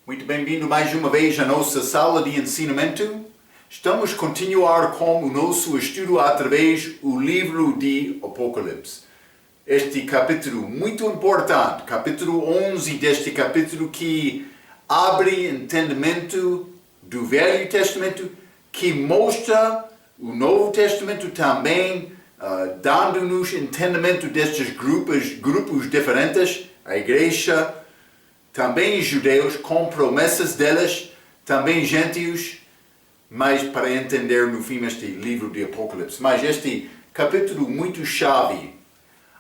Muito bem-vindo mais uma vez à nossa sala de ensinamento. Estamos a continuar com o nosso estudo através do livro de Apocalipse. Este capítulo muito importante, capítulo 11 deste capítulo que abre entendimento do Velho Testamento, que mostra o Novo Testamento também, dando-nos entendimento destes grupos diferentes, a igreja, também judeus, com promessas delas, também gentios, mas para entender no fim este livro de Apocalipse. Mas este capítulo muito chave.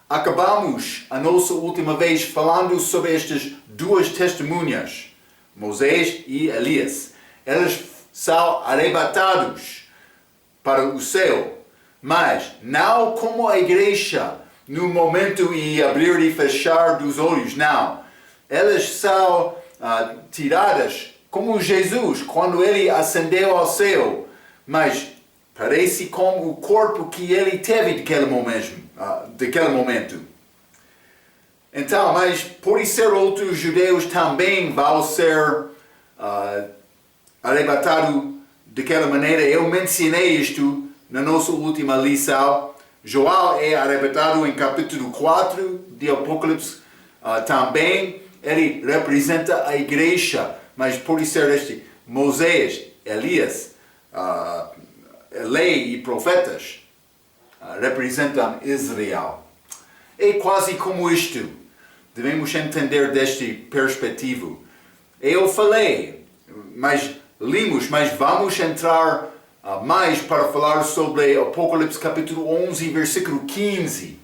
Acabamos a nossa última vez falando sobre estas duas testemunhas, Moisés e Elias. Eles são arrebatados para o céu, mas não como a igreja no momento de abrir e fechar dos olhos, não. Elas são tiradas como Jesus, quando ele ascendeu ao céu, mas parece como o corpo que ele teve daquele momento. Então, mas por ser outros judeus também vão ser arrebatados daquela maneira. Eu mencionei isto na nossa última lição. João é arrebatado em capítulo 4 de Apocalipse também. Ele representa a igreja, mas por ser este Moisés, Elias, lei e profetas, representam Israel. É quase como isto. Devemos entender desta perspectiva. Eu falei, mas vamos entrar mais para falar sobre Apocalipse capítulo 11, versículo 15.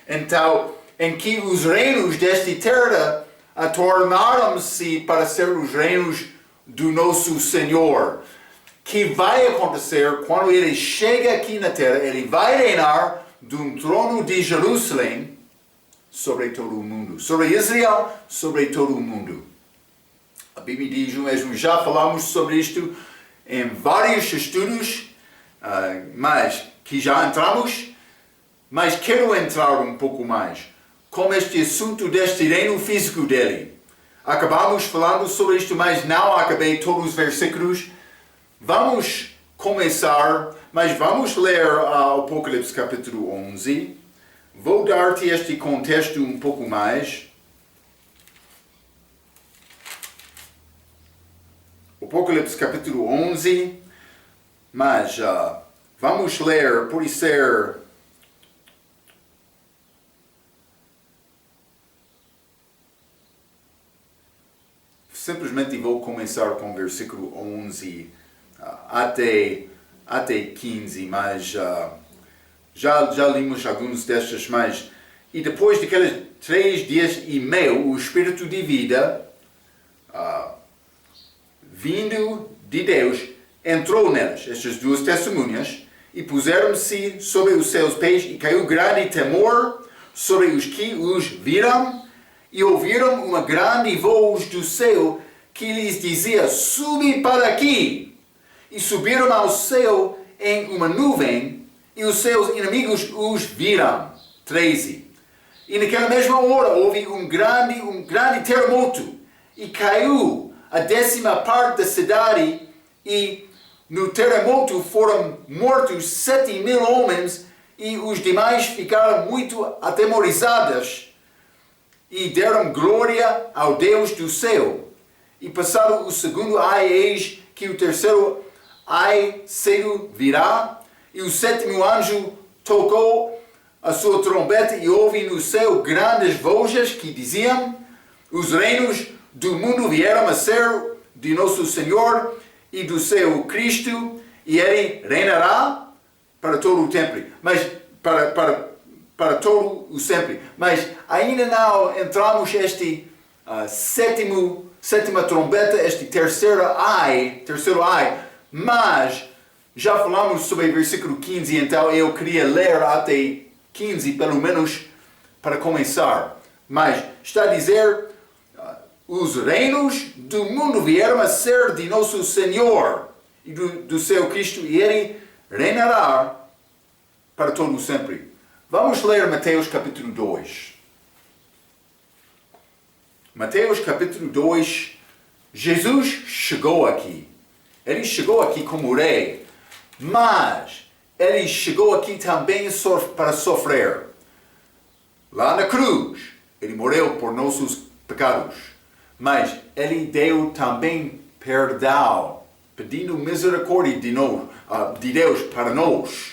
Então, em que os reinos desta terra tornaram-se para ser os reinos do nosso Senhor. Que vai acontecer quando ele chega aqui na terra, ele vai reinar de um trono de Jerusalém sobre todo o mundo. Sobre Israel, sobre todo o mundo. A Bíblia diz mesmo, já falamos sobre isto em vários estudos, mas que já entramos, mas quero entrar um pouco mais com este assunto deste reino físico dele. Acabamos falando sobre isto, mas não acabei todos os versículos. Vamos começar, mas vamos ler Apocalipse capítulo 11. Vou dar-te este contexto um pouco mais. Apocalipse capítulo 11, mas vamos ler, por ser simplesmente vou começar com o versículo 11 até 15, mas já limos alguns destes, mas e depois daqueles 3 dias e meio, o Espírito de vida, vindo de Deus, entrou nelas, estas duas testemunhas, e puseram-se sobre os seus pés, e caiu grande temor sobre os que os viram, e ouviram uma grande voz do céu que lhes dizia, subi para aqui. E subiram ao céu em uma nuvem, e os seus inimigos os viram. 13. E naquela mesma hora houve um grande terremoto, e caiu a 10ª parte da cidade, e no terremoto foram mortos 7.000 homens, e os demais ficaram muito atemorizados, e deram glória ao Deus do céu. E passado o segundo ai, eis que o terceiro ai cedo virá, e o 7º anjo tocou a sua trombeta, e houve no céu grandes vozes que diziam, os reinos do mundo vieram a ser de nosso Senhor e do seu Cristo, e ele reinará para todo o tempo. Mas para todo o sempre. Mas ainda não entramos este sétima trombeta, este terceiro ai, mas já falamos sobre o versículo 15, então eu queria ler até 15, pelo menos, para começar. Mas está a dizer, os reinos do mundo vieram a ser de nosso Senhor e do seu Cristo, e ele reinará para todo o sempre. Vamos ler Mateus capítulo 2. Mateus capítulo 2, Jesus chegou aqui. Ele chegou aqui como rei, mas ele chegou aqui também para sofrer. Lá na cruz, ele morreu por nossos pecados, mas ele deu também perdão, pedindo misericórdia de Deus para nós,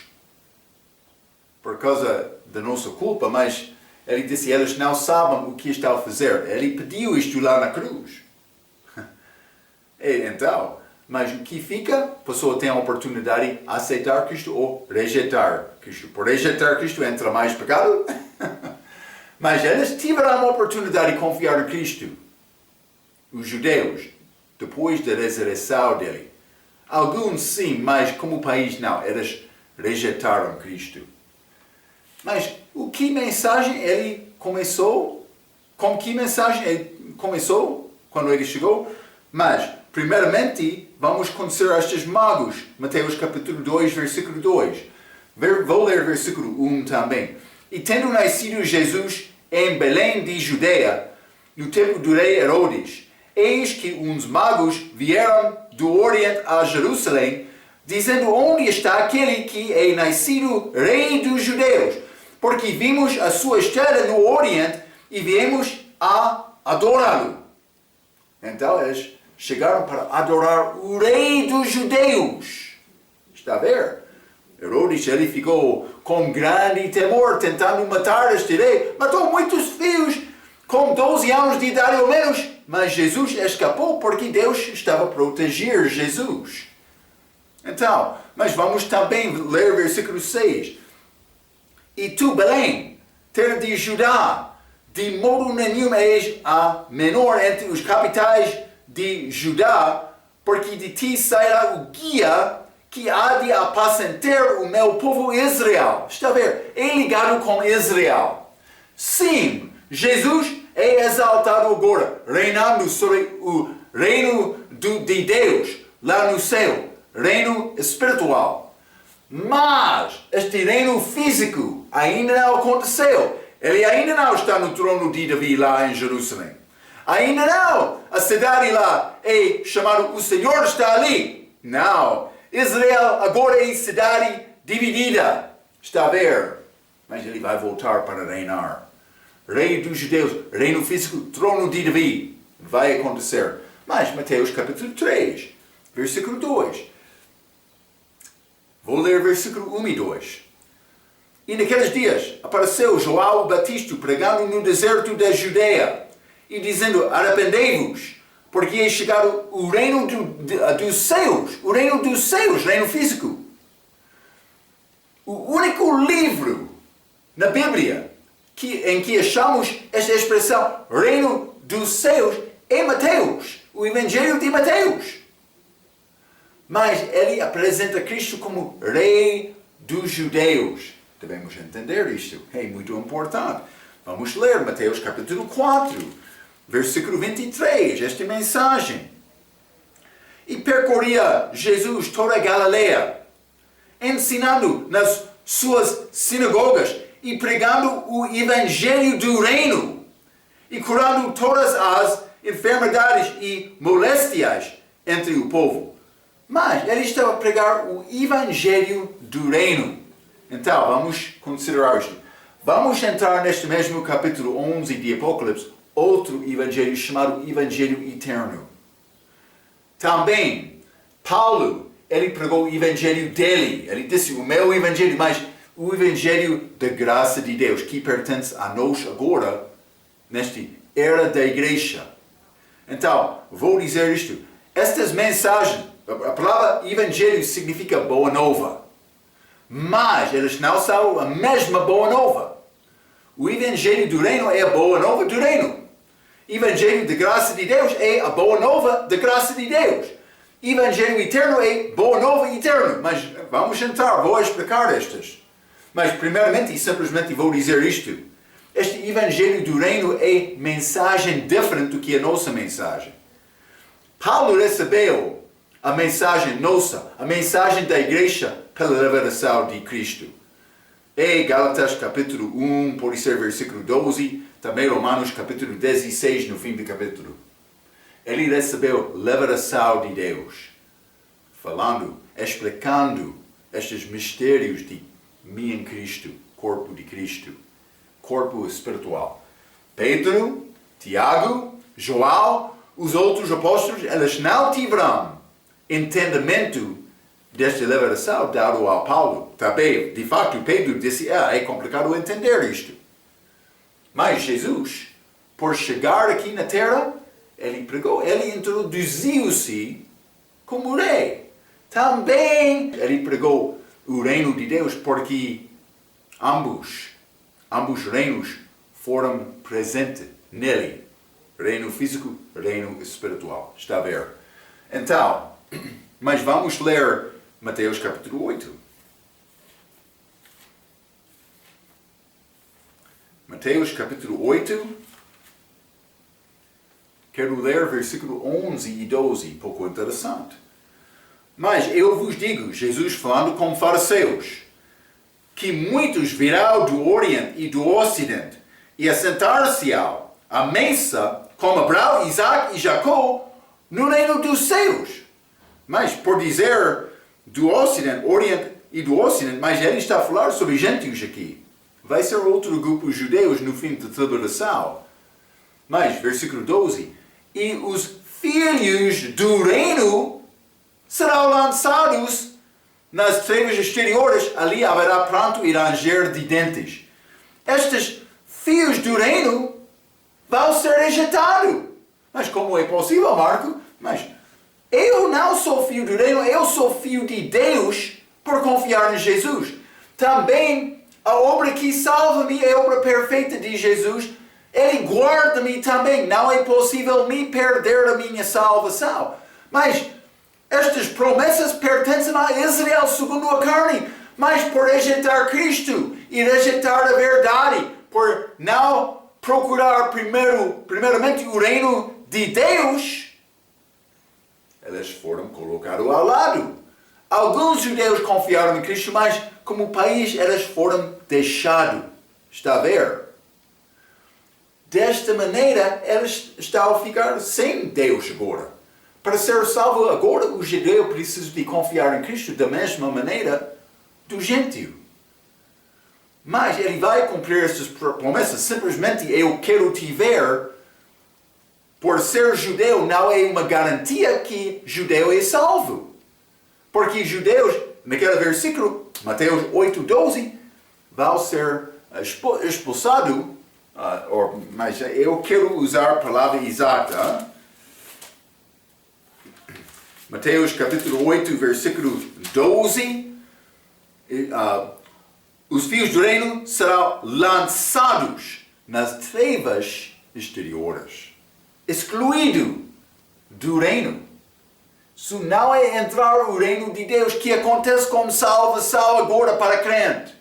por causa da nossa culpa, mas ele disse, eles não sabem o que estão a fazer. Ele pediu isto lá na cruz. Então, mas o que fica? A pessoa tem a oportunidade de aceitar Cristo ou rejeitar Cristo. Por rejeitar Cristo entra mais pecado. Mas eles tiveram a oportunidade de confiar em Cristo. Os judeus, depois da ressurreição dele. Alguns sim, mas como o país não. Eles rejeitaram Cristo. Mas o que mensagem ele começou? Com que mensagem ele começou quando ele chegou? Mas, primeiramente, vamos considerar estes magos. Mateus capítulo 2, versículo 2. Vou ler versículo 1 também. E tendo nascido Jesus em Belém de Judeia, no tempo do rei Herodes, eis que uns magos vieram do Oriente a Jerusalém, dizendo, onde está aquele que é nascido rei dos judeus? Porque vimos a sua estrela no Oriente e viemos a adorá-lo. Então eles chegaram para adorar o rei dos judeus. Está a ver? Herodes, ele ficou com grande temor, tentando matar este rei. Matou muitos filhos, com 12 anos de idade ou menos. Mas Jesus escapou porque Deus estava a proteger Jesus. Então, mas vamos também ler versículo 6. E tu, Belém, terra de Judá, de modo nenhum és a menor entre os capitais de Judá, porque de ti sairá o guia que há de apacentar o meu povo Israel. Está a ver? É ligado com Israel. Sim, Jesus é exaltado agora, reinando sobre o reino de Deus, lá no céu, reino espiritual. Mas este reino físico ainda não aconteceu. Ele ainda não está no trono de Davi lá em Jerusalém. Ainda não. A cidade lá é chamada O Senhor está ali. Não. Israel agora é cidade dividida. Está a ver? Mas ele vai voltar para reinar. Rei dos judeus, reino físico, trono de Davi. Vai acontecer. Mas Mateus capítulo 3, versículo 2. Vou ler versículo 1 e 2. E naqueles dias apareceu João Batista pregando no deserto da Judeia e dizendo, arrependei-vos, porque é chegado o reino dos céus, o reino dos céus, reino físico. O único livro na Bíblia em que achamos esta expressão, reino dos céus, é Mateus, o Evangelho de Mateus. Mas ele apresenta Cristo como Rei dos Judeus. Devemos entender isto, é muito importante. Vamos ler Mateus capítulo 4, versículo 23, esta mensagem. E percorria Jesus toda a Galileia, ensinando nas suas sinagogas e pregando o Evangelho do Reino, e curando todas as enfermidades e moléstias entre o povo. Mas ele estava a pregar o Evangelho do Reino. Então, vamos considerar isto. Vamos entrar neste mesmo capítulo 11 de Apocalipse, outro evangelho chamado Evangelho Eterno. Também, Paulo, ele pregou o evangelho dele. Ele disse, o meu evangelho, mas o evangelho da graça de Deus, que pertence a nós agora, nesta era da igreja. Então, vou dizer isto. Estas mensagens, a palavra evangelho significa boa nova. Mas eles não são a mesma boa nova. O Evangelho do Reino é a boa nova do Reino. Evangelho da graça de Deus é a boa nova da graça de Deus. Evangelho eterno é boa nova eterna. Mas vamos entrar, vou explicar estas. Mas primeiramente e simplesmente vou dizer isto. Este Evangelho do Reino é mensagem diferente do que a nossa mensagem. Paulo recebeu a mensagem nossa, a mensagem da igreja pela revelação de Cristo. É Gálatas capítulo 1, pode ser versículo 12, também Romanos capítulo 16 no fim do capítulo. ele recebeu revelação de Deus, falando, explicando estes mistérios de mim em Cristo, corpo de Cristo, corpo espiritual. Pedro, Tiago, João, os outros apóstolos, eles não tiveram entendimento desta revelação dado ao Paulo. Também, de fato, Pedro disse, é complicado entender isto. Mas Jesus, por chegar aqui na terra, ele pregou, ele introduziu-se como rei. Também ele pregou o reino de Deus porque ambos reinos foram presentes nele. Reino físico, reino espiritual. Está a ver? Então, mas vamos ler Mateus capítulo 8. Mateus capítulo 8. Quero ler versículo 11 e 12, pouco interessante. Mas eu vos digo, Jesus falando com fariseus, que muitos virão do Oriente e do Ocidente e assentar-se-ão à mesa com Abraão, Isaac e Jacó no reino dos céus. Mas por dizer do Ocidente, Oriente e do Ocidente, mas ele está a falar sobre gentios aqui. Vai ser outro grupo de judeus no fim da tribulação. Mas, versículo 12, e os filhos do reino serão lançados nas trevas exteriores, ali haverá pranto e ranger de dentes. Estes filhos do reino vão ser rejeitados. Mas como é possível, Marco? Mas eu não sou filho do reino, eu sou filho de Deus por confiar em Jesus. Também a obra que salva-me é a obra perfeita de Jesus. Ele guarda-me também. Não é possível me perder a minha salvação. Mas estas promessas pertencem a Israel segundo a carne. Mas por rejeitar Cristo e rejeitar a verdade, por não procurar primeiramente o reino de Deus, eles foram colocados ao lado. Alguns judeus confiaram em Cristo, mas como país eles foram deixados. Está a ver? Desta maneira, eles estão a ficar sem Deus agora. Para ser salvo agora, o judeu precisa de confiar em Cristo da mesma maneira do gentio. Mas ele vai cumprir essas promessas. Simplesmente eu quero te ver. Por ser judeu não é uma garantia que judeu é salvo. Porque judeus, naquele versículo, Mateus 8:12, vão ser expulsados. Mas eu quero usar a palavra exata. Mateus capítulo 8, versículo 12. Os filhos do reino serão lançados nas trevas exteriores. Excluído do reino. Isso não é entrar no reino de Deus que acontece como salvação agora para crente.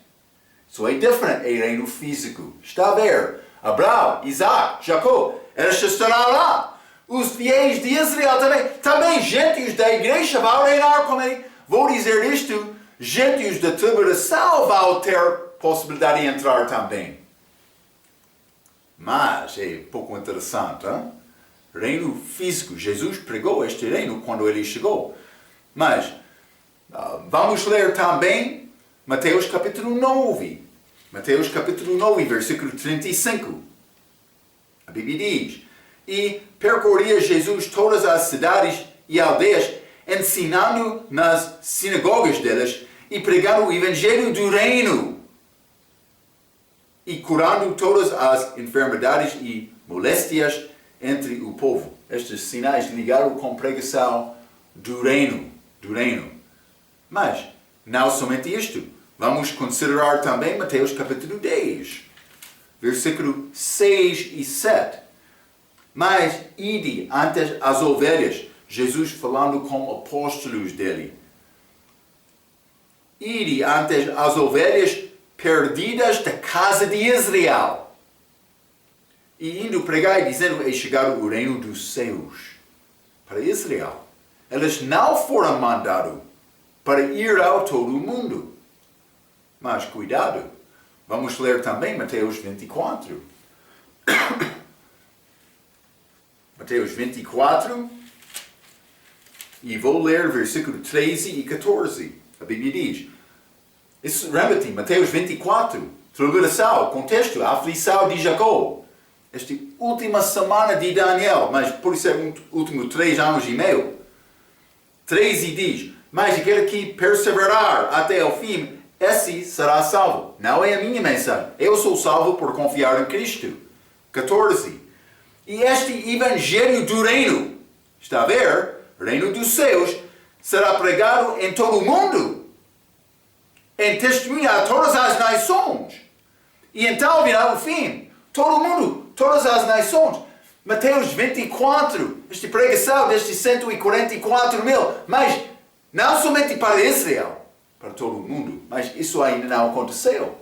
Isso é diferente, é reino físico. Está a ver? Abraão, Isaac, Jacó, eles estarão lá. Os fiéis de Israel também gentios da igreja vão reinar com ele. Vou dizer isto, gentios da tribulação vão ter possibilidade de entrar também. Mas é pouco interessante, hein? Reino físico. Jesus pregou este reino quando ele chegou. Mas vamos ler também Mateus capítulo 9. Mateus capítulo 9, versículo 35. A Bíblia diz: E percorria Jesus todas as cidades e aldeias, ensinando nas sinagogas delas e pregando o evangelho do reino e curando todas as enfermidades e moléstias entre o povo. Estes sinais ligaram com pregação do reino. Mas não somente isto. Vamos considerar também Mateus capítulo 10, versículo 6 e 7. Mas ide ante as ovelhas, Jesus falando com apóstolos dele. Ide ante as ovelhas perdidas da casa de Israel. E indo pregar e dizendo, é chegado o reino dos céus para Israel. Eles não foram mandados para ir ao todo o mundo. Mas cuidado, vamos ler também Mateus 24. Mateus 24, e vou ler versículo 13 e 14. A Bíblia diz, isso remete, Mateus 24, tribulação, contexto, aflição de Jacó. Esta última semana de Daniel, mas por isso é último 3 anos e meio. 13 diz, mas aquele que perseverar até o fim, esse será salvo. Não é a minha mensagem. Eu sou salvo por confiar em Cristo. 14. E este evangelho do reino, está a ver? Reino dos céus, será pregado em todo o mundo, em testemunha a todas as nações. E então virá o fim. Todo o mundo, todas as nações. Mateus 24, esta pregação destes 144 mil, mas não somente para Israel, para todo o mundo, mas isso ainda não aconteceu.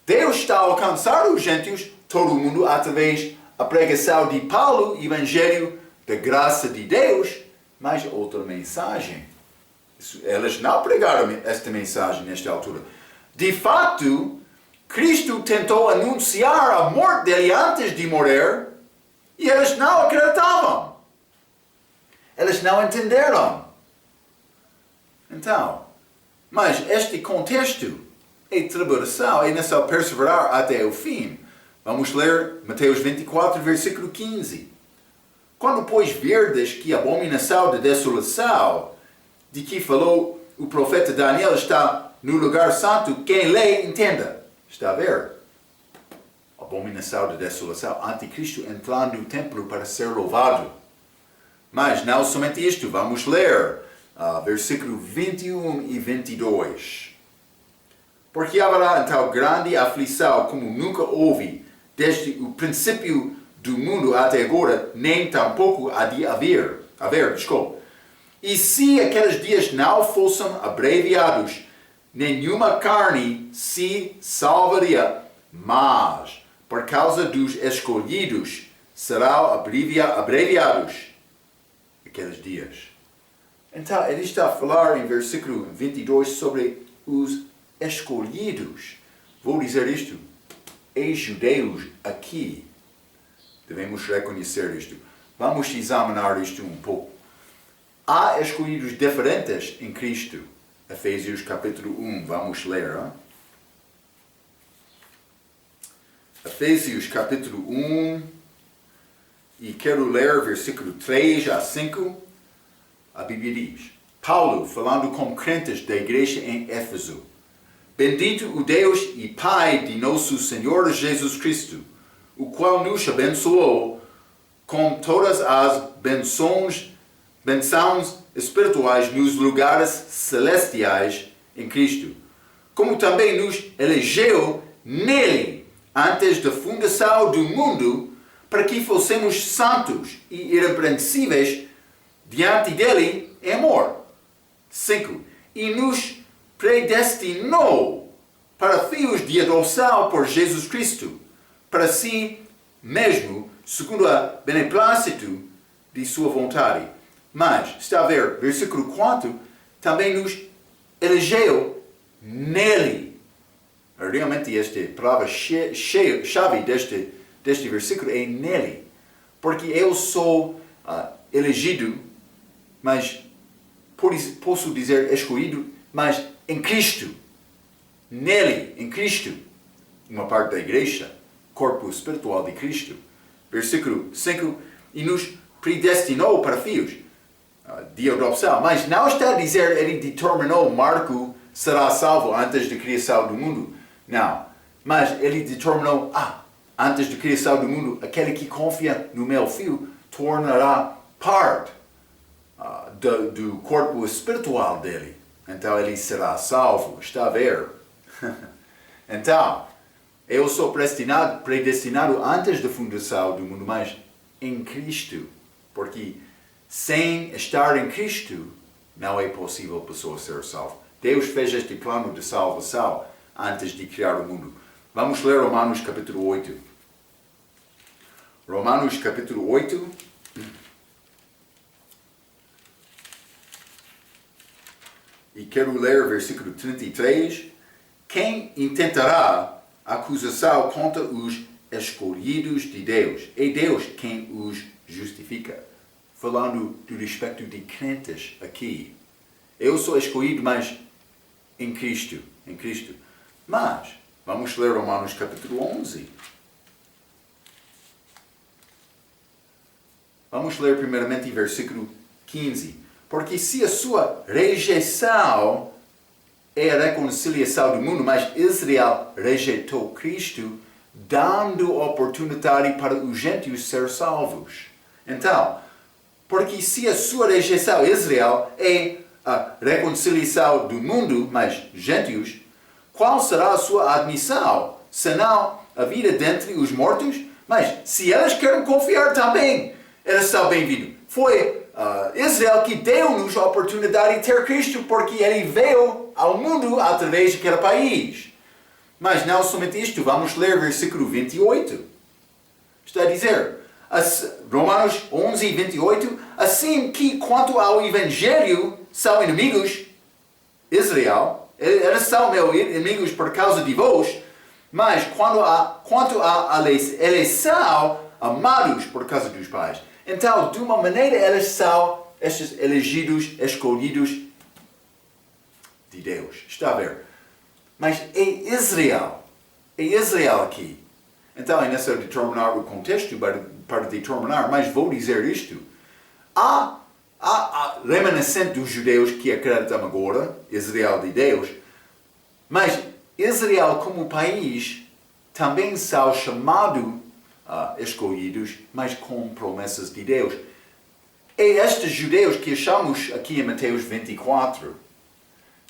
Deus está a alcançar os gentios, todo o mundo, através da pregação de Paulo, evangelho da graça de Deus, mas outra mensagem. Elas não pregaram esta mensagem nesta altura. De fato, Cristo tentou anunciar a morte dele antes de morrer, e elas não acreditavam. Elas não entenderam. Então, mas este contexto é tribulação, é necessário perseverar até o fim. Vamos ler Mateus 24, versículo 15. Quando, pois, verdes que a abominação da desolação, de que falou o profeta Daniel, está no lugar santo, quem lê, entenda. Está a ver? Abominação da desolação, anticristo entrando no templo para ser louvado. Mas não somente isto, vamos ler versículo 21 e 22. Porque haverá então grande aflição como nunca houve desde o princípio do mundo até agora, nem tampouco há de haver. E se aqueles dias não fossem abreviados, nenhuma carne se salvaria, mas por causa dos escolhidos serão abreviados aqueles dias. Então, ele está a falar em versículo 22 sobre os escolhidos. Vou dizer isto, judeus aqui. Devemos reconhecer isto. Vamos examinar isto um pouco. Há escolhidos diferentes em Cristo. Efésios capítulo 1, vamos ler. Hein? Efésios capítulo 1, e quero ler versículo 3 a 5. A Bíblia diz, Paulo, falando com crentes da igreja em Éfeso, bendito o Deus e Pai de nosso Senhor Jesus Cristo, o qual nos abençoou com todas as bênçãos espirituais nos lugares celestiais em Cristo, como também nos elegeu nele antes da fundação do mundo, para que fossemos santos e irrepreensíveis diante dele em amor. 5. E nos predestinou para filhos de adoção por Jesus Cristo, para si mesmo, segundo a beneplácito de sua vontade. Mas, está a ver, versículo 4, também nos elegeu nele. Realmente esta palavra chave deste versículo é nele. Porque eu sou elegido, mas posso dizer escolhido, mas em Cristo. Nele, em Cristo. Uma parte da igreja, corpo espiritual de Cristo. Versículo 5, e nos predestinou para filhos de adoção. Mas não está a dizer ele determinou Marco será salvo antes da criação do mundo. Não. Mas ele determinou, antes da criação do mundo, aquele que confia no meu filho tornará parte do corpo espiritual dele. Então ele será salvo. Está a ver? Então, eu sou predestinado antes da fundação do mundo, mas em Cristo. Porque sem estar em Cristo, não é possível a pessoa ser salva. Deus fez este plano de salvação antes de criar o mundo. Vamos ler Romanos capítulo 8. Romanos capítulo 8. E quero ler versículo 33. Quem intentará acusação contra os escolhidos de Deus? É Deus quem os justifica. Falando do respeito de crentes aqui. Eu sou escolhido, mas em Cristo. Mas, vamos ler Romanos capítulo 11. Vamos ler primeiramente versículo 15. Porque se a sua rejeição é a reconciliação do mundo, mas Israel rejeitou Cristo, dando oportunidade para os gentios ser salvos. Então, porque se a sua rejeição, Israel, é a reconciliação do mundo, mas gentios, qual será a sua admissão, senão a vida dentre os mortos? Mas se elas querem confiar também, elas são bem-vindos. Foi Israel que deu-nos a oportunidade de ter Cristo, porque ele veio ao mundo através daquele país. Mas não somente isto, vamos ler versículo 28. Está a dizer, Romanos 11, 28, assim que quanto ao Evangelho são inimigos, Israel, eles são meus inimigos por causa de vós, mas quanto à eleição, amados por causa dos pais. Então, de uma maneira, eles são estes elegidos, escolhidos de Deus. Está a ver? Mas é Israel aqui. Então é necessário determinar o contexto para determinar, mas vou dizer isto. Há remanescente dos judeus que acreditam agora, Israel de Deus, mas Israel como país também são chamados escolhidos, mas com promessas de Deus. É estes judeus que achamos aqui em Mateus 24.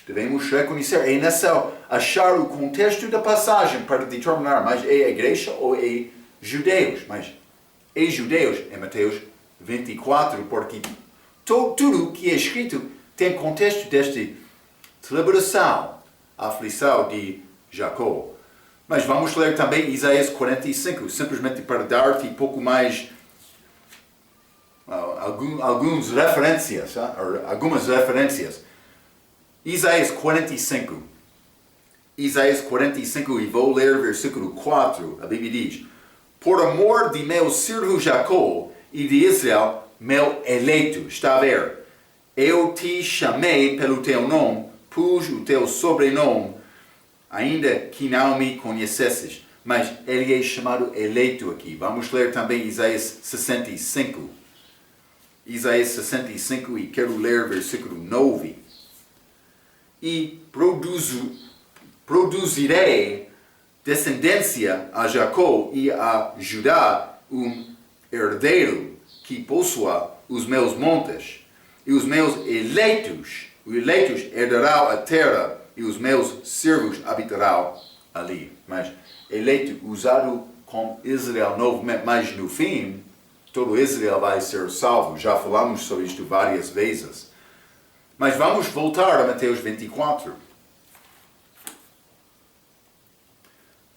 Devemos reconhecer, é necessário achar o contexto da passagem para determinar, mas é a igreja ou é judeus? Mas é judeus em Mateus 24, porque tudo que é escrito tem contexto desta celebração, a aflição de Jacó. Mas vamos ler também Isaías 45, simplesmente para dar-te um pouco mais algumas referências. Isaías 45, e vou ler versículo 4, a Bíblia diz: por amor de meu servo Jacó e de Israel, meu eleito. Está a ver? Eu te chamei pelo teu nome, pus o teu sobrenome, ainda que não me conhecesses. Mas ele é chamado eleito aqui. Vamos ler também Isaías 65. Isaías 65 e quero ler versículo 9. E produzirei descendência a Jacó e a Judá, herdeiro que possua os meus montes, e os meus eleitos herdarão a terra, e os meus servos habitarão ali. Mas eleito usado com Israel novamente, mas no fim, todo Israel vai ser salvo. Já falamos sobre isto várias vezes. Mas vamos voltar a Mateus 24.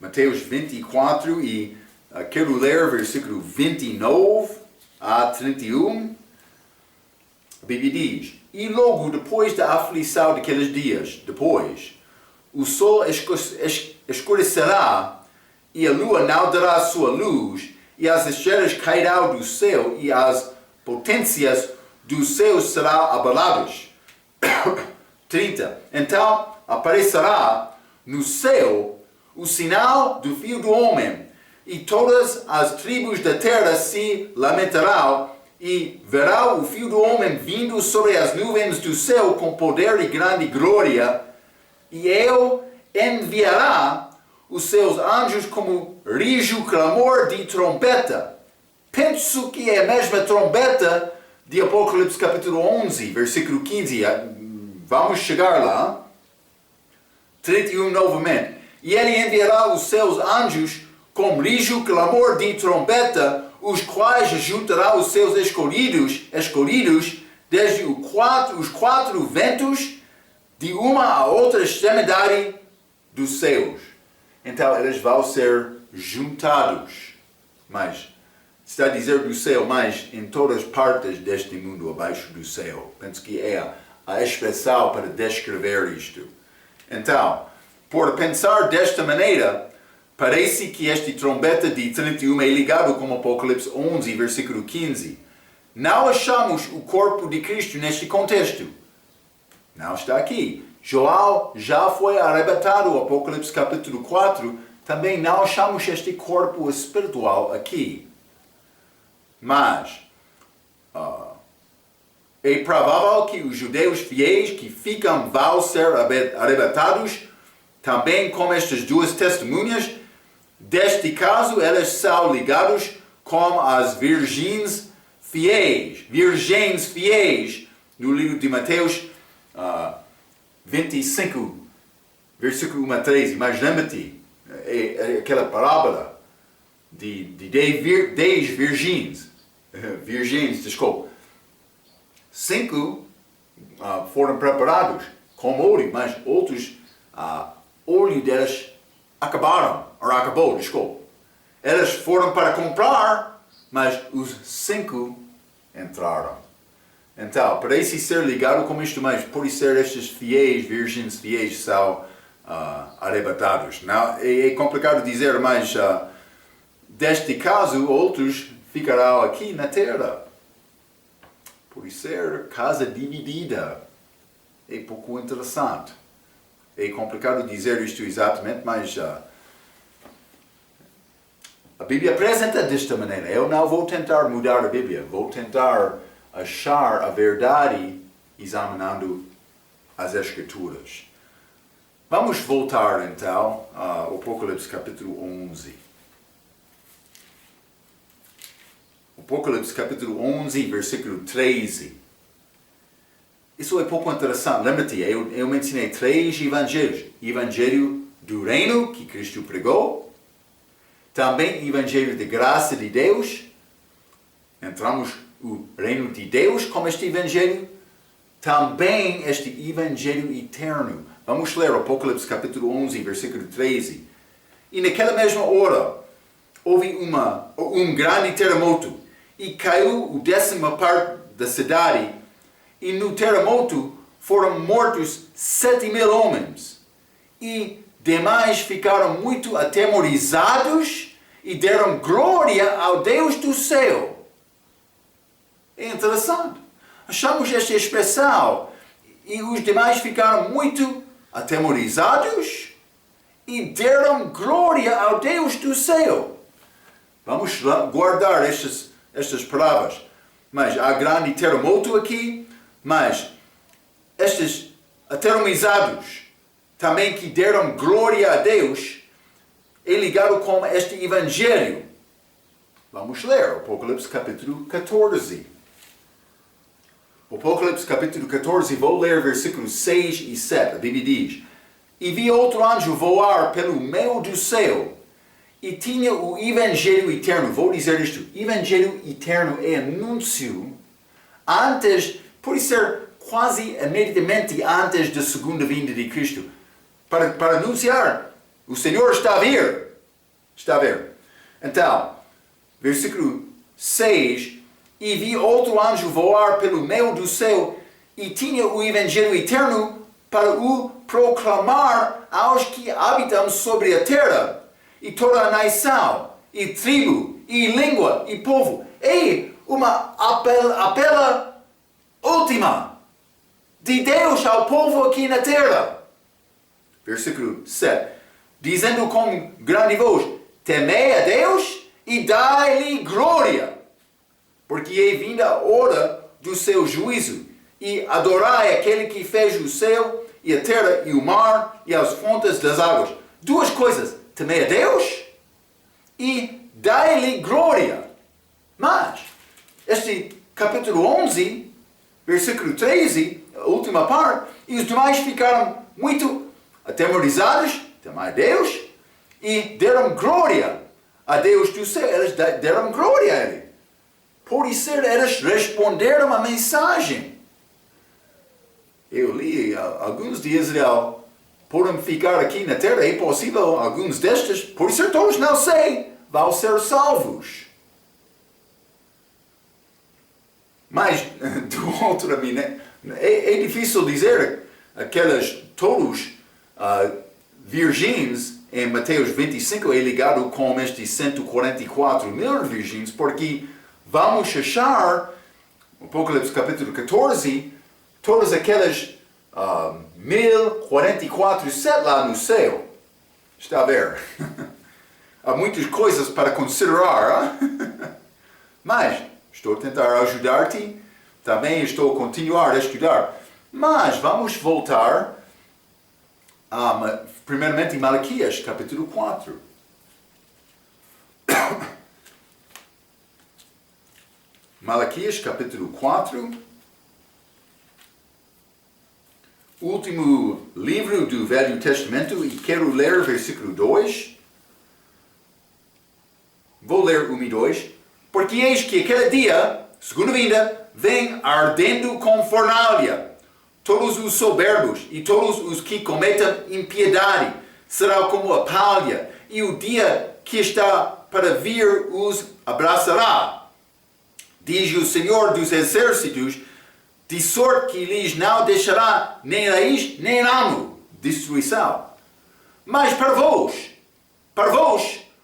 Mateus 24 e quero ler versículo 29 a 31. A Bíblia diz: e logo depois da aflição daqueles dias, o sol escurecerá e a lua não dará sua luz, e as estrelas cairão do céu e as potências do céu serão abaladas. 30. Então aparecerá no céu o sinal do Filho do Homem, e todas as tribos da terra se lamentarão, e verão o Filho do Homem vindo sobre as nuvens do céu com poder e grande glória, e ele enviará os seus anjos como rijo clamor de trombeta. Penso que é a mesma trombeta de Apocalipse capítulo 11, versículo 15. Vamos chegar lá. 31 novamente. E ele enviará os seus anjos com rijo clamor de trombeta, os quais juntará os seus escolhidos desde os quatro ventos, de uma a outra extremidade dos céus. Então eles vão ser juntados. Mas está a dizer do céu, mas em todas as partes deste mundo abaixo do céu. Penso que é a expressão para descrever isto. Então, por pensar desta maneira, Parece que este trombeta de 31 é ligado com Apocalipse 11, versículo 15. Não achamos o corpo de Cristo neste contexto. Não está aqui. João já foi arrebatado, Apocalipse capítulo 4. Também não achamos este corpo espiritual aqui. Mas é provável que os judeus fiéis que vão ser arrebatados, também com estas duas testemunhas, deste caso, elas são ligados com as virgens fiéis, no livro de Mateus 25, versículo 1 a 13. Mas lembra-te, é aquela parábola de 10 virgens, desculpa. 5 foram preparados com óleo, mas outros, óleo delas acabou, desculpa. Elas foram para comprar, mas os 5 entraram. Então, parece ser ligado com isto, mas por ser estes virgens fiéis, são arrebatados. Não, é complicado dizer, mas deste caso, outros ficarão aqui na terra. Por ser casa dividida, é pouco interessante. É complicado dizer isto exatamente, mas a Bíblia apresenta desta maneira. Eu não vou tentar mudar a Bíblia, vou tentar achar a verdade examinando as Escrituras. Vamos voltar então ao Apocalipse capítulo 11. Apocalipse capítulo 11, versículo 13. Isso é pouco interessante. Lembra-te, eu mencionei 3 evangelhos. Evangelho do reino, que Cristo pregou. Também evangelho de graça de Deus. Entramos no reino de Deus com este evangelho. Também este evangelho eterno. Vamos ler Apocalipse capítulo 11, versículo 13. E naquela mesma hora, houve um grande terremoto. E caiu a 10ª parte da cidade. E no terremoto foram mortos 7.000 homens. E demais ficaram muito atemorizados e deram glória ao Deus do céu. É interessante. Achamos esta expressão. E os demais ficaram muito atemorizados e deram glória ao Deus do céu. Vamos guardar estas palavras. Mas há grande terremoto aqui. Mas estes atemorizados, também que deram glória a Deus, é ligado com este evangelho. Vamos ler Apocalipse capítulo 14. Apocalipse capítulo 14, vou ler versículos 6 e 7. A Bíblia diz: E vi outro anjo voar pelo meio do céu, e tinha o evangelho eterno. Vou dizer isto: evangelho eterno é anúncio antes, por ser quase imediatamente antes da segunda vinda de Cristo, para anunciar: o Senhor está a vir. Está a vir. Então, versículo 6: E vi outro anjo voar pelo meio do céu, e tinha o evangelho eterno para o proclamar aos que habitam sobre a terra, e toda a nação, e tribo, e língua, e povo. É uma apela última de Deus ao povo aqui na terra. Versículo 7. Dizendo com grande voz: Temei a Deus e dai-lhe glória, porque é vinda a hora do seu juízo, e adorai aquele que fez o céu, e a terra, e o mar, e as fontes das águas. Duas coisas: temei a Deus e dai-lhe glória. Mas, este capítulo 11, versículo 13, a última parte, e os demais ficaram muito atemorizados, temei a Deus, e deram glória a Deus do céu. Eles deram glória a Ele. Por isso, eles responderam a mensagem. Eu li, alguns de Israel podem ficar aqui na terra, é possível, alguns destes, por isso todos não sei, vão ser salvos. Mas, do outro lado, é difícil dizer aquelas todos virgens em Mateus 25 é ligado com estes 144 mil virgens, porque vamos achar, Apocalipse capítulo 14, todas aquelas 1044 sete lá no céu. Está a ver? Há muitas coisas para considerar, mas estou a tentar ajudar-te, também estou a continuar a estudar. Mas vamos voltar primeiramente em Malaquias, capítulo 4. Malaquias, capítulo 4. Último livro do Velho Testamento, e quero ler versículo 2. Vou ler 1 e 2. Porque eis que aquele dia, segunda vinda, vem ardendo com fornalha. Todos os soberbos e todos os que cometem impiedade será como a palha, e o dia que está para vir os abraçará. Diz o Senhor dos Exércitos, de sorte que lhes não deixará nem raiz nem ramo, destruição. Mas para vós,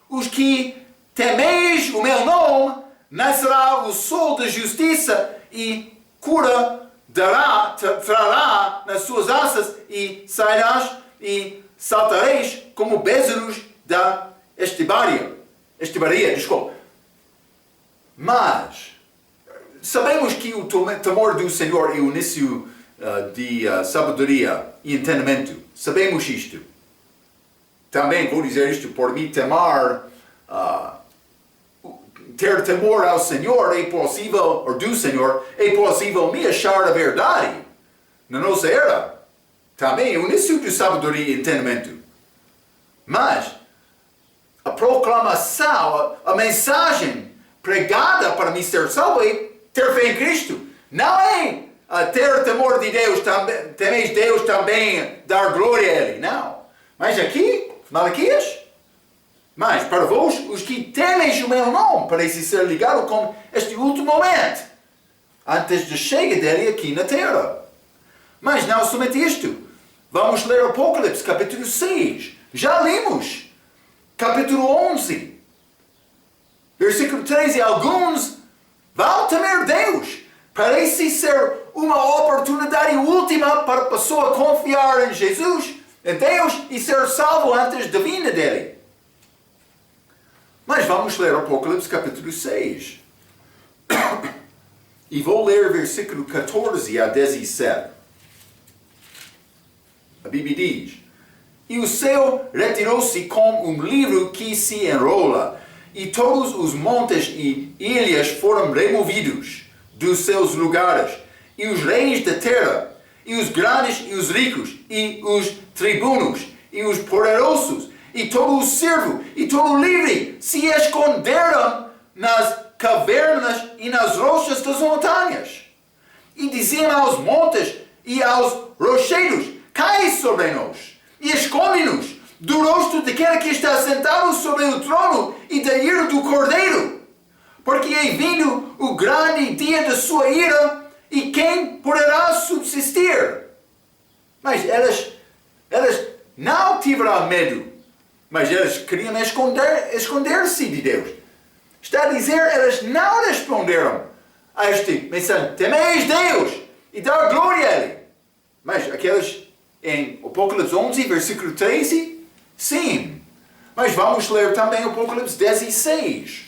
os que temeis o meu nome, nascerá o sol da justiça e cura trará nas suas asas, e sairás e saltareis como bezerros da estibaria. Mas sabemos que o temor do Senhor é o início de sabedoria e entendimento. Sabemos isto. Também vou dizer isto por mim, ter temor ao Senhor é possível, ou do Senhor, é possível me achar a verdade na nossa era. Também é o início de sabedoria e entendimento. Mas a proclamação, a mensagem pregada para me ser salvo é ter fé em Cristo. Não é ter temor de Deus, temeis Deus também, dar glória a Ele. Não. Mas aqui, Malaquias, mas para vós, os que temeis o meu nome, parece ser ligado com este último momento, antes da chegada dele aqui na terra. Mas não somente isto. Vamos ler Apocalipse, capítulo 6. Já lemos. Capítulo 11. Versículo 13. Alguns vão temer Deus. Parece ser uma oportunidade última para a pessoa confiar em Jesus, em Deus, e ser salvo antes da vinda dele. Mas vamos ler Apocalipse capítulo 6. E vou ler versículo 14 a 17. A Bíblia diz: E o céu retirou-se como um livro que se enrola, e todos os montes e ilhas foram removidos dos seus lugares, e os reis da terra, e os grandes e os ricos, e os tribunos, e os poderosos, e todo o servo, e todo o livre, se esconderam nas cavernas e nas rochas das montanhas. E diziam aos montes e aos rocheiros: Cai sobre nós, e esconde-nos do rosto daquele que está sentado sobre o trono e da ira do Cordeiro. Porque é vindo o grande dia da sua ira, e quem poderá subsistir? Mas elas não tiveram medo, mas elas queriam esconder-se de Deus. Está a dizer, elas não responderam a este mensagem: temeis Deus e dar glória a Ele. Mas aquelas em Apocalipse 11, versículo 13, sim. Mas vamos ler também Apocalipse 16.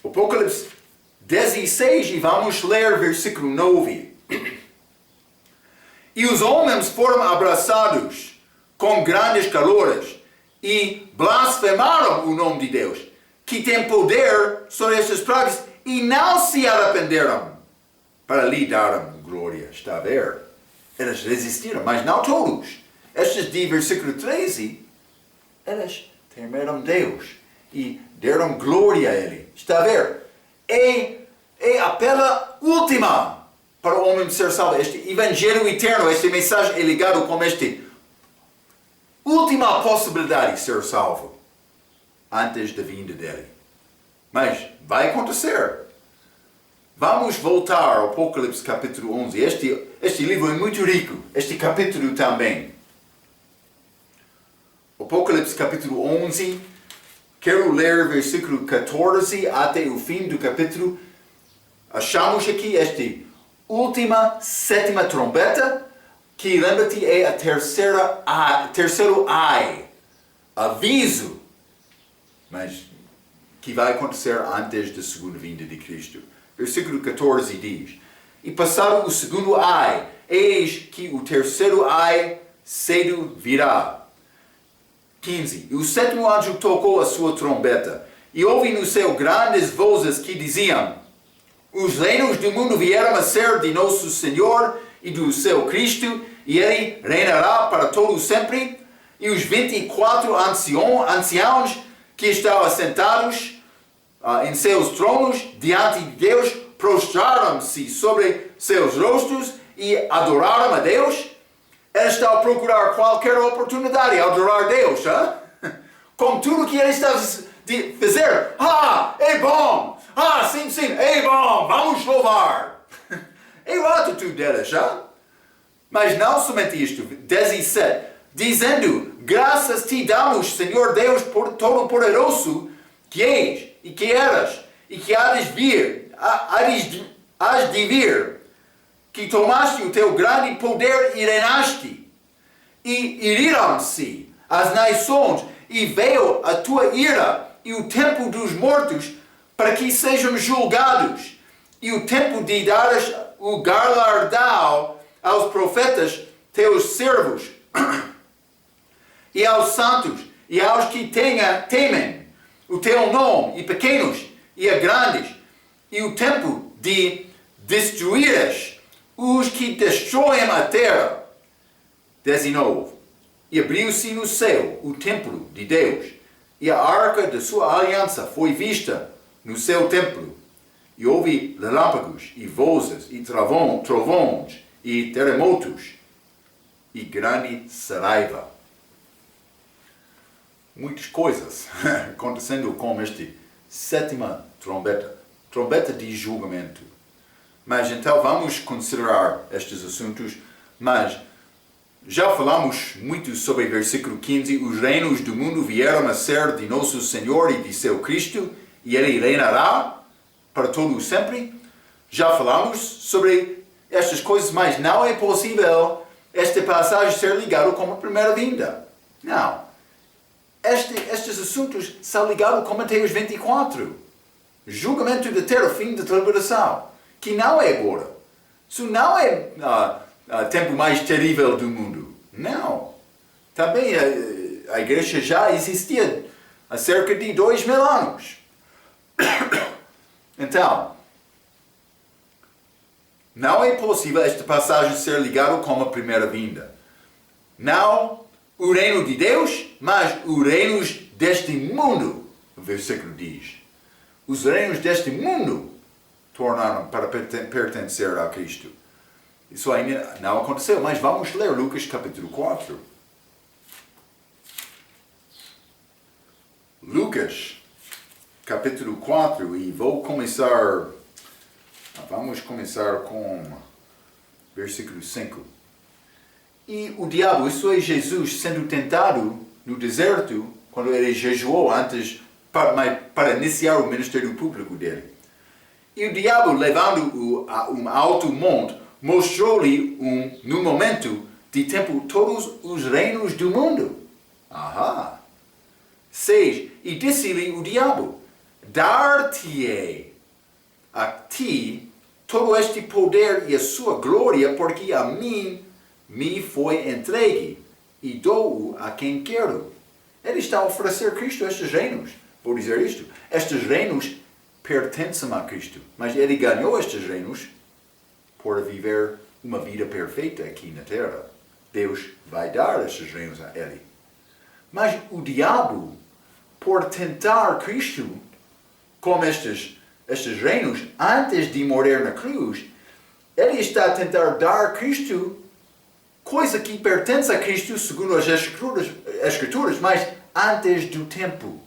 Apocalipse 16, e vamos ler versículo 9. E os homens foram abraçados com grandes calores e blasfemaram o nome de Deus, que tem poder sobre estas pragas, e não se arrependeram para lhe dar glória. Está a ver? Elas resistiram, mas não todos. Estes de versículo 13, elas temeram Deus e deram glória a Ele. Está a ver? É a pela última para o homem ser salvo. Este evangelho eterno, esta mensagem é ligado com esta última possibilidade de ser salvo antes da vinda dele. Mas vai acontecer. Vamos voltar ao Apocalipse capítulo 11. Este livro é muito rico. Este capítulo também. Apocalipse capítulo 11, quero ler versículo 14 até o fim do capítulo. Achamos aqui esta sétima trombeta, que lembra-te é a terceiro ai, aviso, mas que vai acontecer antes da segunda vinda de Cristo. Versículo 14 diz: E passado o segundo ai, eis que o terceiro ai cedo virá. 15. E o sétimo anjo tocou a sua trombeta, e ouvi no céu grandes vozes que diziam: Os reinos do mundo vieram a ser de nosso Senhor e do seu Cristo, e ele reinará para todo sempre. E os 24 anciãos que estavam assentados em seus tronos diante de Deus prostraram-se sobre seus rostos e adoraram a Deus. Ele está a procurar qualquer oportunidade a adorar Deus, com tudo que ele está a fazer. É bom! Sim, é bom! Vamos louvar! É a atitude deles, Mas não somente isto. 17. Dizendo: Graças te damos, Senhor Deus Todo-Poderoso, que és e que eras e que hás de vir, que tomaste o teu grande poder e reinaste, e iriram-se as nações, e veio a tua ira e o tempo dos mortos, para que sejam julgados, e o tempo de dares o galardão aos profetas, teus servos, e aos santos, e aos que temem o teu nome, e pequenos e grandes, e o tempo de destruires os que destroem a terra. 19. E abriu-se no céu o templo de Deus, e a arca da sua aliança foi vista no seu templo. E houve relâmpagos, e vozes, e trovões, e terremotos, e grande saraiva. Muitas coisas acontecendo com esta sétima trombeta de julgamento. Mas então vamos considerar estes assuntos, mas já falamos muito sobre o versículo 15, os reinos do mundo vieram a ser de nosso Senhor e de seu Cristo, e ele reinará para todo o sempre. Já falamos sobre estas coisas, mas não é possível esta passagem ser ligada com a primeira vinda. Não. Estes assuntos são ligados com Mateus 24. Julgamento da terra, fim da tribulação, que não é agora. Isso não é o tempo mais terrível do mundo. Não. Também a igreja já existia há cerca de 2000 anos. Então, não é possível esta passagem ser ligada com a primeira vinda. Não o reino de Deus, mas os reinos deste mundo, o versículo diz. Os reinos deste mundo tornaram para pertencer a Cristo. Isso ainda não aconteceu, mas vamos ler Lucas capítulo 4. Lucas capítulo 4, e vamos começar com versículo 5. E o diabo, isso é Jesus, sendo tentado no deserto, quando ele jejuou antes para iniciar o ministério público dele. E o diabo, levando-o a um alto monte, mostrou-lhe no momento de tempo todos os reinos do mundo. 6. E disse-lhe o diabo: Dar-te-ei a ti todo este poder e a sua glória, porque a mim me foi entregue, e dou-o a quem quero. Ele está a oferecer Cristo estes reinos. Vou dizer isto: estes reinos pertencem a Cristo, mas ele ganhou estes reinos por viver uma vida perfeita aqui na terra. Deus vai dar estes reinos a ele. Mas o diabo, por tentar Cristo com estes reinos, antes de morrer na cruz, ele está a tentar dar a Cristo coisa que pertence a Cristo segundo as Escrituras, mas antes do tempo.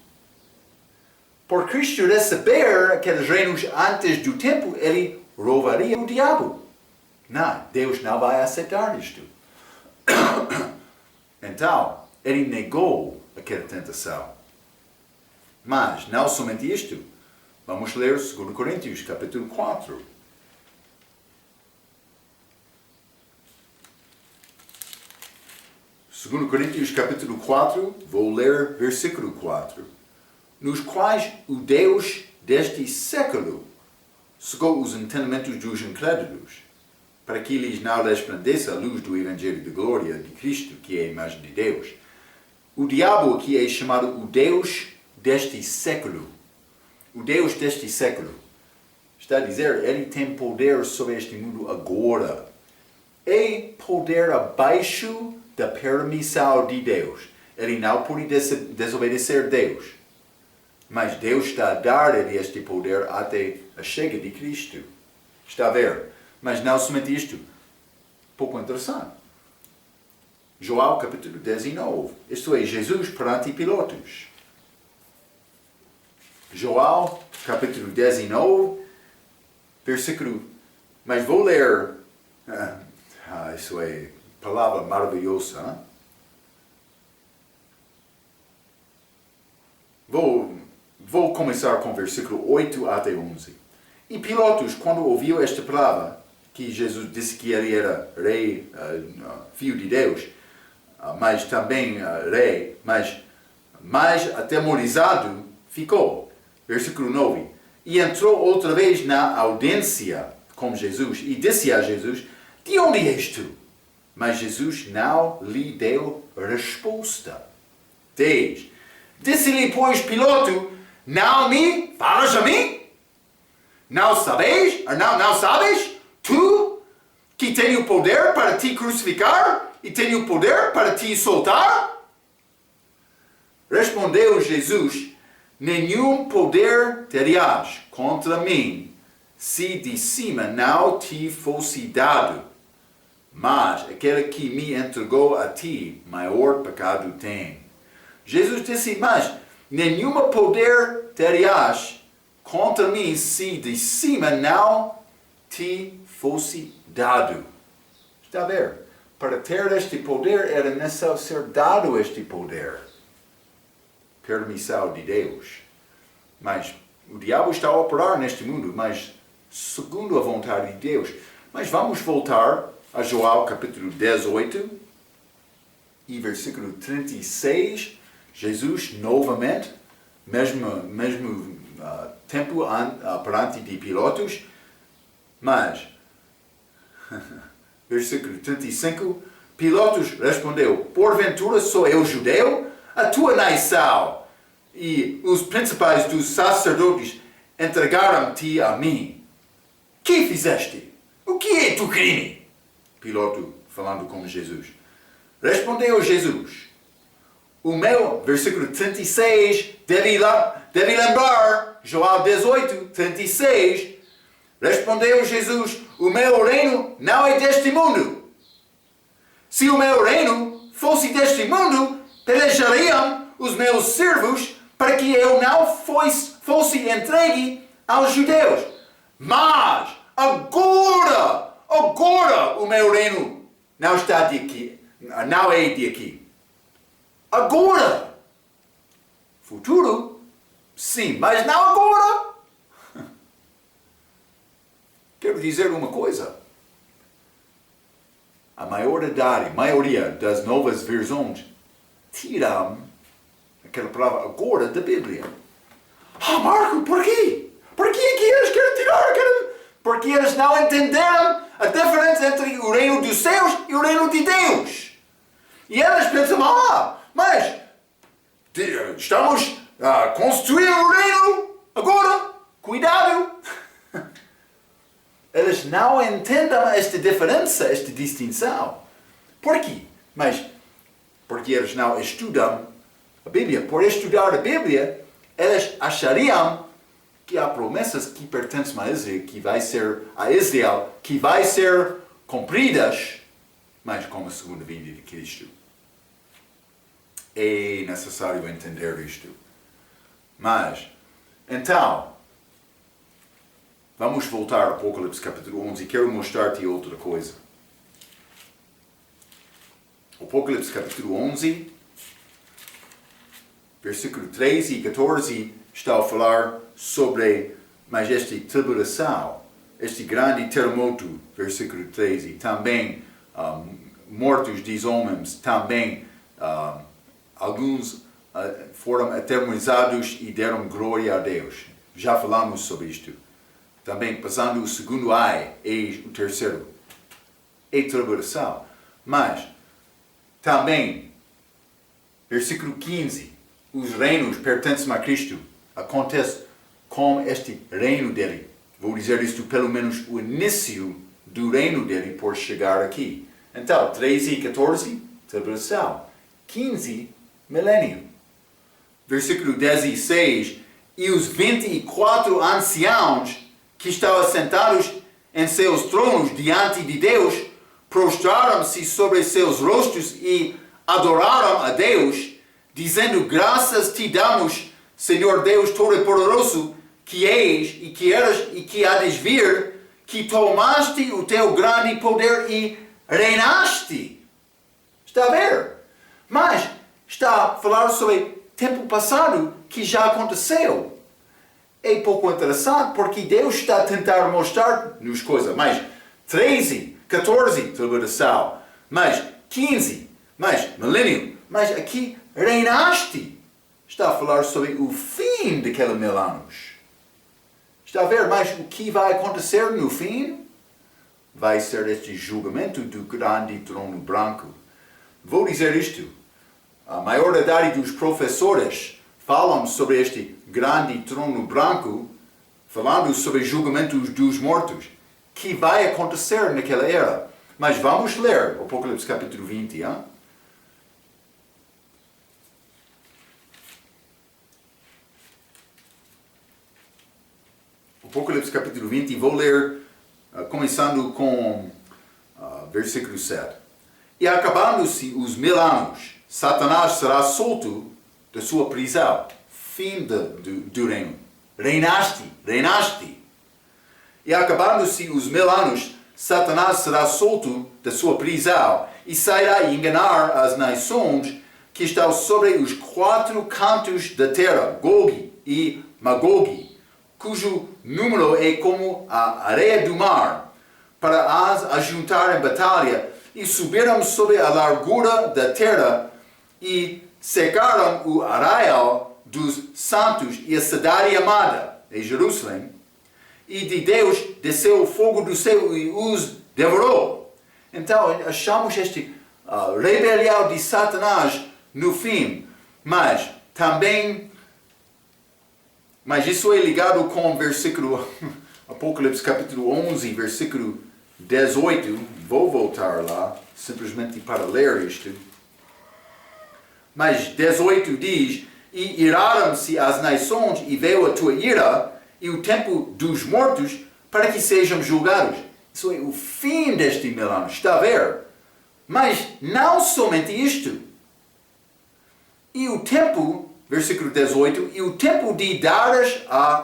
Por Cristo receber aqueles reinos antes do tempo, ele roubaria o diabo. Não, Deus não vai aceitar isto. Então, ele negou aquela tentação. Mas, não somente isto. Vamos ler 2 Coríntios, capítulo 4. 2 Coríntios, capítulo 4, vou ler versículo 4. Nos quais o Deus deste século cegou os entendimentos dos incrédulos, para que lhes não resplandeça a luz do Evangelho de glória de Cristo, que é a imagem de Deus. O diabo aqui é chamado o Deus deste século. O Deus deste século. Está a dizer, ele tem poder sobre este mundo agora. É poder abaixo da permissão de Deus. Ele não pode desobedecer Deus. Mas Deus está a dar-lhe este poder até a chegada de Cristo. Está a ver? Mas não somente isto. Pouco interessante. João capítulo 19. Isto é, Jesus perante Pilatos. João capítulo 19, versículo. Mas vou ler. Isso é palavra maravilhosa. Hein? Vou começar com o versículo 8 até 11. E Pilatos, quando ouviu esta palavra, que Jesus disse que ele era rei, filho de Deus, mas também rei, mas mais atemorizado ficou. Versículo 9. E entrou outra vez na audiência com Jesus e disse a Jesus, de onde és tu? Mas Jesus não lhe deu resposta. 10. Disse-lhe, pois, Pilato, não me falas a mim? Não sabes? Não sabes? Tu, que tenho poder para te crucificar e tenho poder para te soltar? Respondeu Jesus, nenhum poder terias contra mim, se de cima não te fosse dado. Mas aquele que me entregou a ti, maior pecado tem. Jesus disse, mas nenhum poder terias contra mim, se de cima não te fosse dado. Está a ver? Para ter este poder, era necessário ser dado este poder. Permissão de Deus. Mas o diabo está a operar neste mundo, mas segundo a vontade de Deus. Mas vamos voltar a João capítulo 18 e versículo 36. Jesus novamente, mesmo tempo perante de Pilatos, mas versículo 35, Pilatos respondeu, porventura sou eu judeu? A tua nação e os principais dos sacerdotes entregaram-te a mim. Que fizeste? O que é tu crime? Pilato falando com Jesus. Respondeu Jesus. O meu, versículo 36, deve lembrar, João 18, 36, respondeu Jesus, o meu reino não é deste mundo. Se o meu reino fosse deste mundo, pelejariam os meus servos para que eu não fosse entregue aos judeus. Mas, agora o meu reino não está de aqui, não é de aqui. Agora, futuro, sim, mas não agora. Quero dizer uma coisa. A maioria das novas versões tiram aquela palavra agora da Bíblia. Marco, por quê? Por que eles querem tirar aquela? Porque eles não entenderam a diferença entre o reino dos céus e o reino de Deus. E eles pensam, mas estamos a construir o reino agora. Cuidado. Eles não entendem esta diferença, esta distinção. Por quê? Mas porque eles não estudam a Bíblia. Por estudar a Bíblia, eles achariam que há promessas que pertencem a Israel, que vai ser cumpridas, mas como a segunda vinda de Cristo. É necessário entender isto. Mas, então, vamos voltar ao Apocalipse capítulo 11 e quero mostrar-te outra coisa. Apocalipse capítulo 11, versículo 13 e 14, está a falar sobre mais esta tribulação, este grande terremoto, versículo 13, também mortos de homens, também alguns foram aterrorizados e deram glória a Deus. Já falamos sobre isto. Também, passando o segundo ai, eis o terceiro. É tribulação. Mas, também, versículo 15, os reinos pertencem a Cristo. Acontece com este reino dele. Vou dizer isto pelo menos o início do reino dele por chegar aqui. Então, 13 e 14, tribulação. 15, milênio. Versículo 16, e os 24 anciãos que estavam sentados em seus tronos diante de Deus, prostraram-se sobre seus rostos e adoraram a Deus, dizendo, graças te damos, Senhor Deus Todo-Poderoso, que és e que eras e que há de vir, que tomaste o teu grande poder e reinaste. Está a ver? Mas está a falar sobre tempo passado que já aconteceu. É pouco interessante porque Deus está a tentar mostrar-nos coisas. Mas 13, 14, tribulação. Mas 15, mas milênio. Mas aqui reinaste. Está a falar sobre o fim daqueles 1000 anos. Está a ver? Mas o que vai acontecer no fim? Vai ser este julgamento do grande trono branco. Vou dizer isto. A maioridade dos professores falam sobre este grande trono branco, falando sobre o julgamento dos mortos, que vai acontecer naquela era. Mas vamos ler Apocalipse capítulo 20, hein? Apocalipse capítulo 20, vou ler, começando com versículo 7. E acabando-se os 1000 anos, Satanás será solto da sua prisão. Fim do reino. Reinaste. E acabando-se os 1000 anos, Satanás será solto da sua prisão e sairá a enganar as nações que estão sobre os 4 cantos da terra, Gog e Magog, cujo número é como a areia do mar, para as ajuntar em batalha, e subiram sobre a largura da terra e cercaram o arraial dos santos e a cidade amada, em Jerusalém, e de Deus desceu o fogo do céu e os devorou. Então, achamos este rebelião de Satanás no fim, mas também, mas isso é ligado com o versículo, Apocalipse capítulo 11, versículo 18, vou voltar lá, simplesmente para ler isto. Mas 18 diz, e iraram-se as nações, e veio a tua ira, e o tempo dos mortos, para que sejam julgados. Isso é o fim deste 1000 anos, está a ver? Mas não somente isto. E o tempo, versículo 18, e o tempo de dares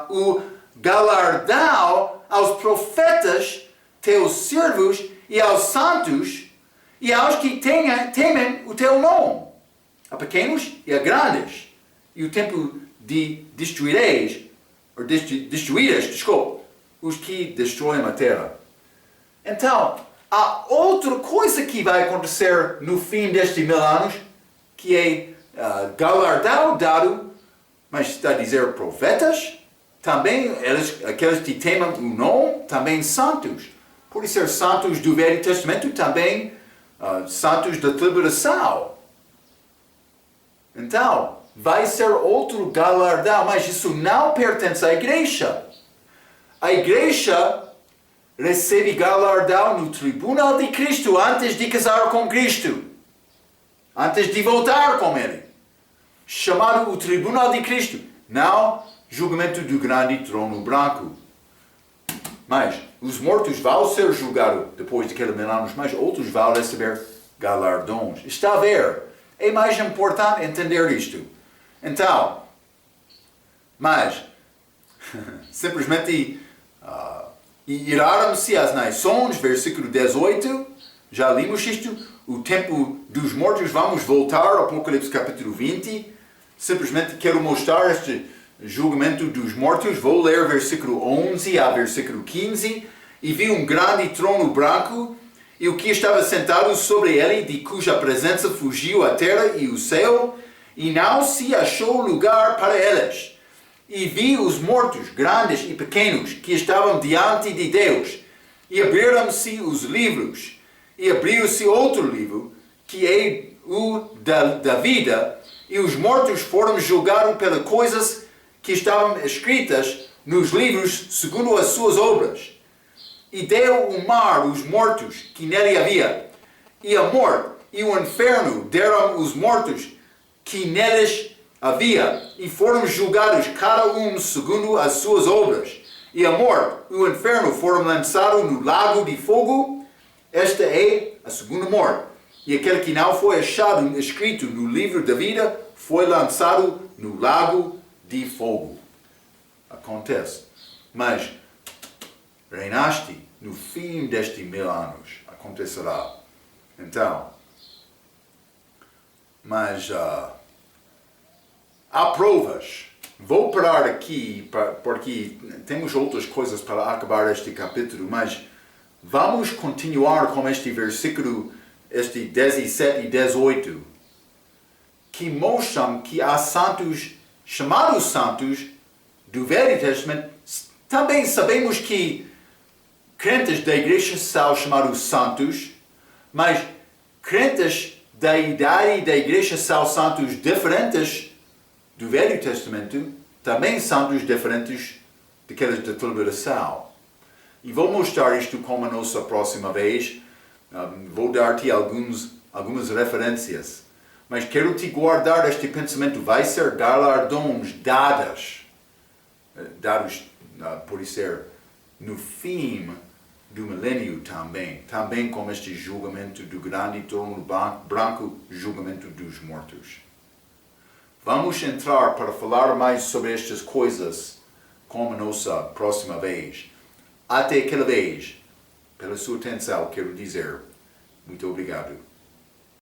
o galardão aos profetas, teus servos, e aos santos, e aos que temem o teu nome, a pequenos e a grandes, e o tempo de destruíres, os que destroem a terra. Então, há outra coisa que vai acontecer no fim destes 1000 anos, que é galardão dado, mas está a dizer profetas, também aqueles que temem o nome, também santos. Por ser santos do Velho Testamento, também santos da tribulação. Então, vai ser outro galardão, mas isso não pertence à igreja. A igreja recebe galardão no tribunal de Cristo antes de casar com Cristo. Antes de voltar com Ele. Chamado o tribunal de Cristo. Não julgamento do grande trono branco. Mas os mortos vão ser julgados depois daqueles 1000 anos, mas outros vão receber galardões. Está a ver? É mais importante entender isto. Então, mas, simplesmente, iraram-se as nações, versículo 18, já limos isto, o tempo dos mortos, vamos voltar ao Apocalipse capítulo 20, simplesmente quero mostrar este julgamento dos mortos. Vou ler versículo 11 a versículo 15. E vi um grande trono branco, e o que estava sentado sobre ele, de cuja presença fugiu a terra e o céu, e não se achou lugar para eles. E vi os mortos, grandes e pequenos, que estavam diante de Deus, e abriram-se os livros, e abriu-se outro livro, que é o da vida, e os mortos foram julgados pelas coisas que estavam escritas nos livros segundo as suas obras. E deu o mar os mortos que nele havia, e a morte e o inferno deram os mortos que neles havia, e foram julgados cada um segundo as suas obras. E a morte e o inferno foram lançados no lago de fogo. Esta é a segunda morte. E aquele que não foi achado escrito no livro da vida foi lançado no lago de fogo. Acontece. Mas reinaste no fim destes 1000 anos. Acontecerá. Então, mas há provas. Vou parar aqui porque temos outras coisas para acabar este capítulo, mas vamos continuar com este versículo, este 17 e 18, que mostram que há santos, chamados santos, do Velho Testamento. Também sabemos que crentes da igreja são chamados santos, mas crentes da idade da igreja são santos diferentes do Velho Testamento, também santos diferentes daqueles da tribulação. E vou mostrar isto como a nossa próxima vez. Vou dar-te algumas referências. Mas quero te guardar este pensamento. Vai ser galardões dados por ser no fim do milênio também. Também como este julgamento do grande trono branco, julgamento dos mortos. Vamos entrar para falar mais sobre estas coisas como a nossa próxima vez. Até aquela vez, pela sua atenção, quero dizer muito obrigado.